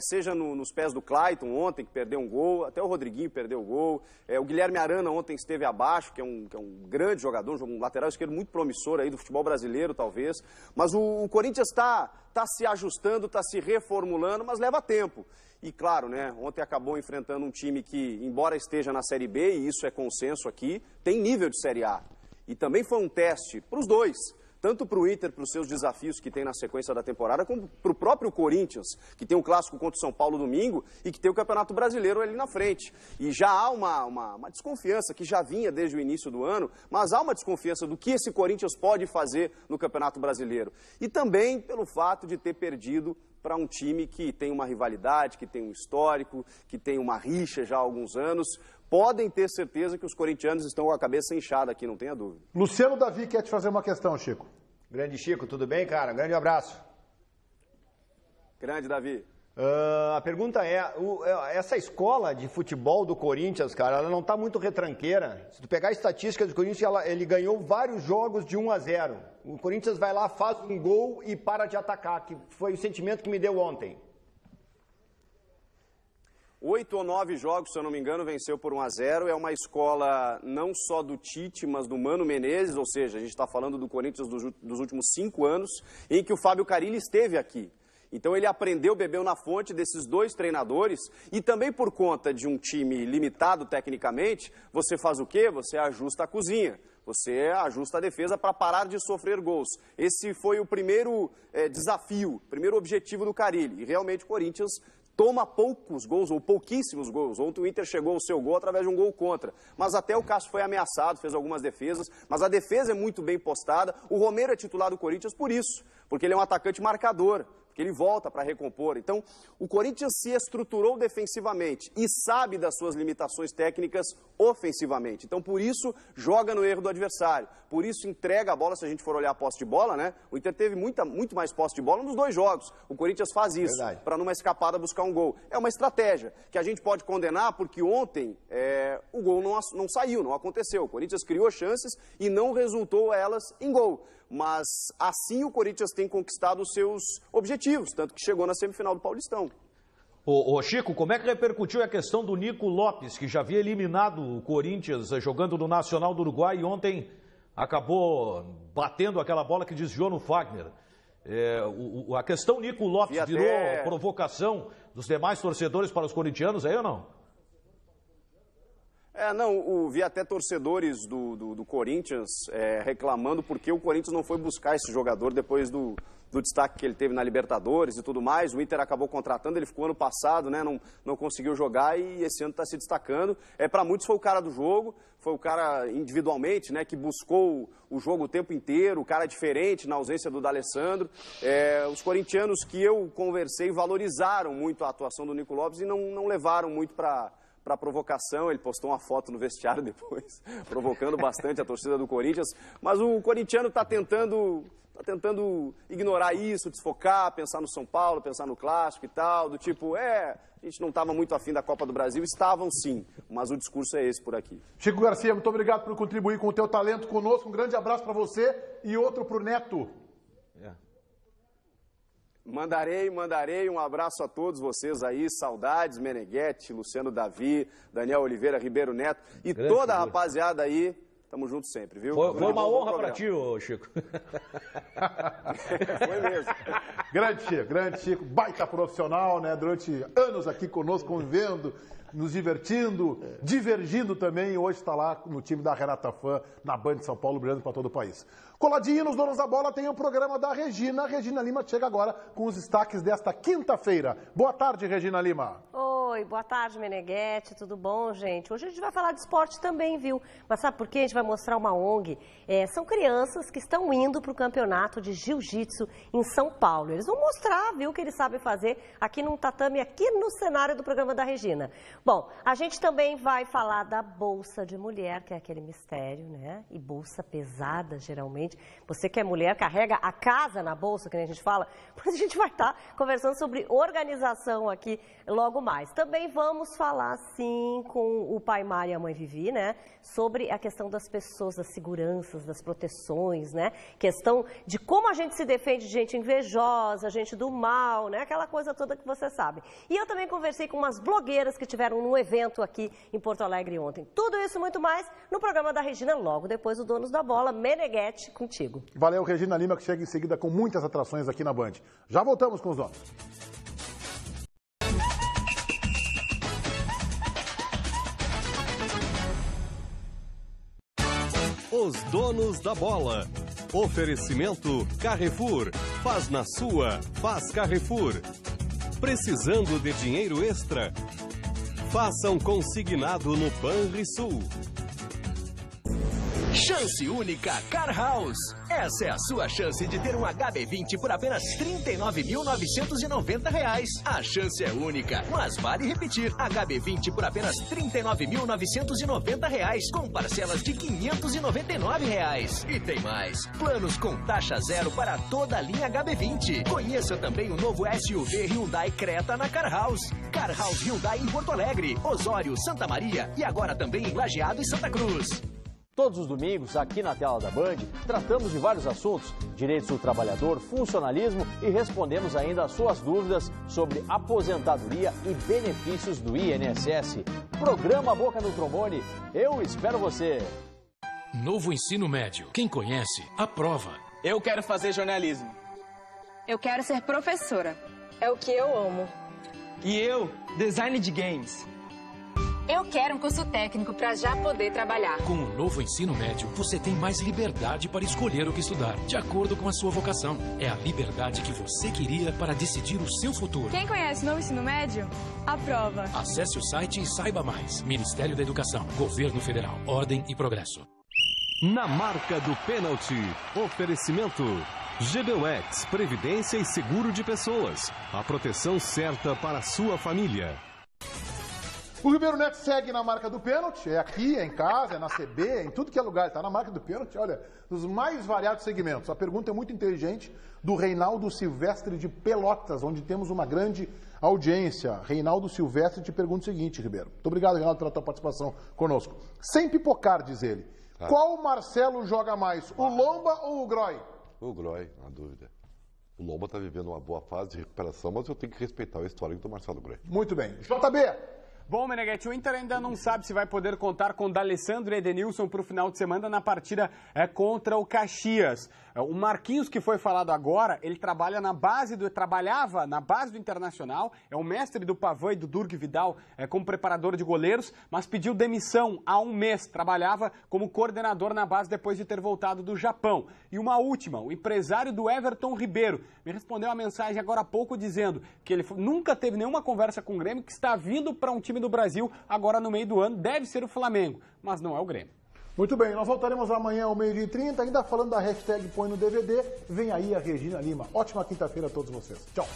Seja nos pés do Clayton ontem, que perdeu um gol, até o Rodriguinho perdeu o gol, o Guilherme Arana ontem esteve abaixo, que é um grande jogador, um lateral esquerdo muito promissor aí do futebol brasileiro, talvez, mas o Corinthians está se ajustando, está se reformulando, mas leva tempo. E claro, né, ontem acabou enfrentando um time que, embora esteja na Série B, e isso é consenso aqui, tem nível de Série A. E também foi um teste para os dois. Tanto para o Inter, para os seus desafios que tem na sequência da temporada, como para o próprio Corinthians, que tem um clássico contra o São Paulo domingo e que tem o Campeonato Brasileiro ali na frente. E já há uma desconfiança que já vinha desde o início do ano, mas há uma desconfiança do que esse Corinthians pode fazer no Campeonato Brasileiro. E também pelo fato de ter perdido para um time que tem uma rivalidade, que tem um histórico, que tem uma rixa já há alguns anos. Podem ter certeza que os corintianos estão com a cabeça inchada aqui, não tenha dúvida. Luciano Davi quer te fazer uma questão, Chico. Grande Chico, tudo bem, cara? Grande abraço. Grande, Davi. A pergunta é, essa escola de futebol do Corinthians, cara, ela não está muito retranqueira. Se tu pegar a estatística do Corinthians, ele ganhou vários jogos de 1-0. O Corinthians vai lá, faz um gol e para de atacar, que foi o sentimento que me deu ontem. 8 ou 9 jogos, se eu não me engano, venceu por 1-0. É uma escola não só do Tite, mas do Mano Menezes, ou seja, a gente está falando do Corinthians dos últimos 5 anos, em que o Fábio Carille esteve aqui. Então ele aprendeu, bebeu na fonte desses dois treinadores e também por conta de um time limitado tecnicamente, você faz o quê? Você ajusta a cozinha. Você ajusta a defesa para parar de sofrer gols. Esse foi o primeiro desafio, o primeiro objetivo do Carille. E realmente o Corinthians toma poucos gols, ou pouquíssimos gols. Ontem o Inter chegou ao seu gol através de um gol contra. Mas até o Cássio foi ameaçado, fez algumas defesas. Mas a defesa é muito bem postada. O Romero é titular do Corinthians por isso, porque ele é um atacante marcador, porque ele volta para recompor. Então, o Corinthians se estruturou defensivamente e sabe das suas limitações técnicas ofensivamente. Então, por isso, joga no erro do adversário. Por isso, entrega a bola, se a gente for olhar a posse de bola, né? O Inter teve muito mais posse de bola nos dois jogos. O Corinthians faz isso, para numa escapada buscar um gol. É uma estratégia que a gente pode condenar, porque ontem o gol não saiu, não aconteceu. O Corinthians criou chances e não resultou elas em gol. Mas assim o Corinthians tem conquistado os seus objetivos, tanto que chegou na semifinal do Paulistão. Ô Chico, como é que repercutiu a questão do Nico Lopes, que já havia eliminado o Corinthians jogando no Nacional do Uruguai e ontem acabou batendo aquela bola que desviou no Fagner? A questão Nico Lopes virou provocação dos demais torcedores para os corintianos, aí ou não? Vi até torcedores do Corinthians reclamando porque o Corinthians não foi buscar esse jogador depois do destaque que ele teve na Libertadores e tudo mais. O Inter acabou contratando, ele ficou ano passado, né, não conseguiu jogar e esse ano está se destacando. Para muitos foi o cara do jogo, foi o cara individualmente, né, que buscou o jogo o tempo inteiro, o cara diferente na ausência do D'Alessandro. Os corintianos que eu conversei valorizaram muito a atuação do Nico Lopes e não levaram muito para provocação. Ele postou uma foto no vestiário depois, provocando bastante a torcida do Corinthians, mas o corintiano está tentando ignorar isso, desfocar, pensar no São Paulo, pensar no Clássico e tal, do tipo, a gente não estava muito afim da Copa do Brasil, estavam sim, mas o discurso é esse por aqui. Chico Garcia, muito obrigado por contribuir com o teu talento conosco, um grande abraço para você e outro para o Neto. Mandarei um abraço a todos vocês aí, saudades, Meneghetti, Luciano Davi, Daniel Oliveira, Ribeiro Neto e toda a rapaziada aí, tamo junto sempre, viu? Foi uma honra para ti, Chico. Foi mesmo. Grande Chico, baita profissional, né? Durante anos aqui conosco, convivendo, nos divertindo, divergindo também, e hoje está lá no time da Renata Fã, na Band de São Paulo, brilhando para todo o país. Coladinho nos Donos da Bola tem o programa da Regina. Regina Lima chega agora com os destaques desta quinta-feira. Boa tarde, Regina Lima. Oi, boa tarde, Meneghetti, tudo bom, gente? Hoje a gente vai falar de esporte também, viu? Mas sabe por quê? A gente vai mostrar uma ONG. São crianças que estão indo para o campeonato de jiu-jitsu em São Paulo. Eles vão mostrar, viu, o que eles sabem fazer aqui num tatame, aqui no cenário do programa da Regina. Bom, a gente também vai falar da Bolsa de Mulher, que é aquele mistério, né? E bolsa pesada, geralmente. Você que é mulher, carrega a casa na bolsa, que nem a gente fala. Mas a gente vai estar conversando sobre organização aqui logo mais. também vamos falar, sim, com o pai Mário e a mãe Vivi, né? Sobre a questão das pessoas, das seguranças, das proteções, né? Questão de como a gente se defende de gente invejosa, gente do mal, né? Aquela coisa toda que você sabe. E eu também conversei com umas blogueiras que tiveram um evento aqui em Porto Alegre ontem. Tudo isso e muito mais no programa da Regina, logo depois do Donos da Bola. Meneghetti, contigo. Valeu, Regina Lima, que chega em seguida com muitas atrações aqui na Band. Já voltamos com os donos. Os Donos da Bola. Oferecimento Carrefour. Faz na sua, faz Carrefour. Precisando de dinheiro extra? Faça um consignado no Banrisul. Chance única Car House. Essa é a sua chance de ter um HB20 por apenas R$ 39.990. A chance é única, mas vale repetir. HB20 por apenas R$ 39.990, com parcelas de R$ 599. E tem mais, planos com taxa zero para toda a linha HB20. Conheça também o novo SUV Hyundai Creta na Car House. Car House Hyundai em Porto Alegre, Osório, Santa Maria e agora também em Lajeado e Santa Cruz. Todos os domingos, aqui na tela da Band, tratamos de vários assuntos, direitos do trabalhador, funcionalismo e respondemos ainda as suas dúvidas sobre aposentadoria e benefícios do INSS. Programa Boca no Trombone, eu espero você! Novo ensino médio. Quem conhece, aprova. Eu quero fazer jornalismo. Eu quero ser professora. É o que eu amo. E eu, design de games. Eu quero um curso técnico para já poder trabalhar. Com o novo ensino médio, você tem mais liberdade para escolher o que estudar, de acordo com a sua vocação. É a liberdade que você queria para decidir o seu futuro. Quem conhece o novo ensino médio? Aprova. Acesse o site e saiba mais. Ministério da Educação, Governo Federal, Ordem e Progresso. Na marca do pênalti, oferecimento GBUX, Previdência e Seguro de Pessoas. A proteção certa para a sua família. O Ribeiro Neto segue na marca do pênalti, é aqui, é em casa, é na CB, é em tudo que é lugar, está na marca do pênalti, olha, nos mais variados segmentos. A pergunta é muito inteligente, do Reinaldo Silvestre de Pelotas, onde temos uma grande audiência. Reinaldo Silvestre te pergunta o seguinte, Ribeiro. Muito obrigado, Reinaldo, pela tua participação conosco. Sem pipocar, diz ele, qual Marcelo joga mais, o Lomba ou o Groy? O Groy, não há dúvida. O Lomba está vivendo uma boa fase de recuperação, mas eu tenho que respeitar a história do Marcelo Groy. Muito bem. JB! Bom, Meneghetti, o Inter ainda não sabe se vai poder contar com D'Alessandro e Edenilson para o final de semana na partida contra o Caxias. O Marquinhos, que foi falado agora, ele trabalhava na base do Internacional, é o mestre do Pavão e do Durk Vidal como preparador de goleiros, mas pediu demissão há um mês. Trabalhava como coordenador na base depois de ter voltado do Japão. E uma última, o empresário do Everton Ribeiro me respondeu uma mensagem agora há pouco dizendo que ele nunca teve nenhuma conversa com o Grêmio, que está vindo para um time do Brasil agora no meio do ano, deve ser o Flamengo, mas não é o Grêmio. Muito bem, nós voltaremos amanhã ao 12h30, ainda falando da hashtag Põe no DVD, vem aí a Regina Lima. Ótima quinta-feira a todos vocês. Tchau.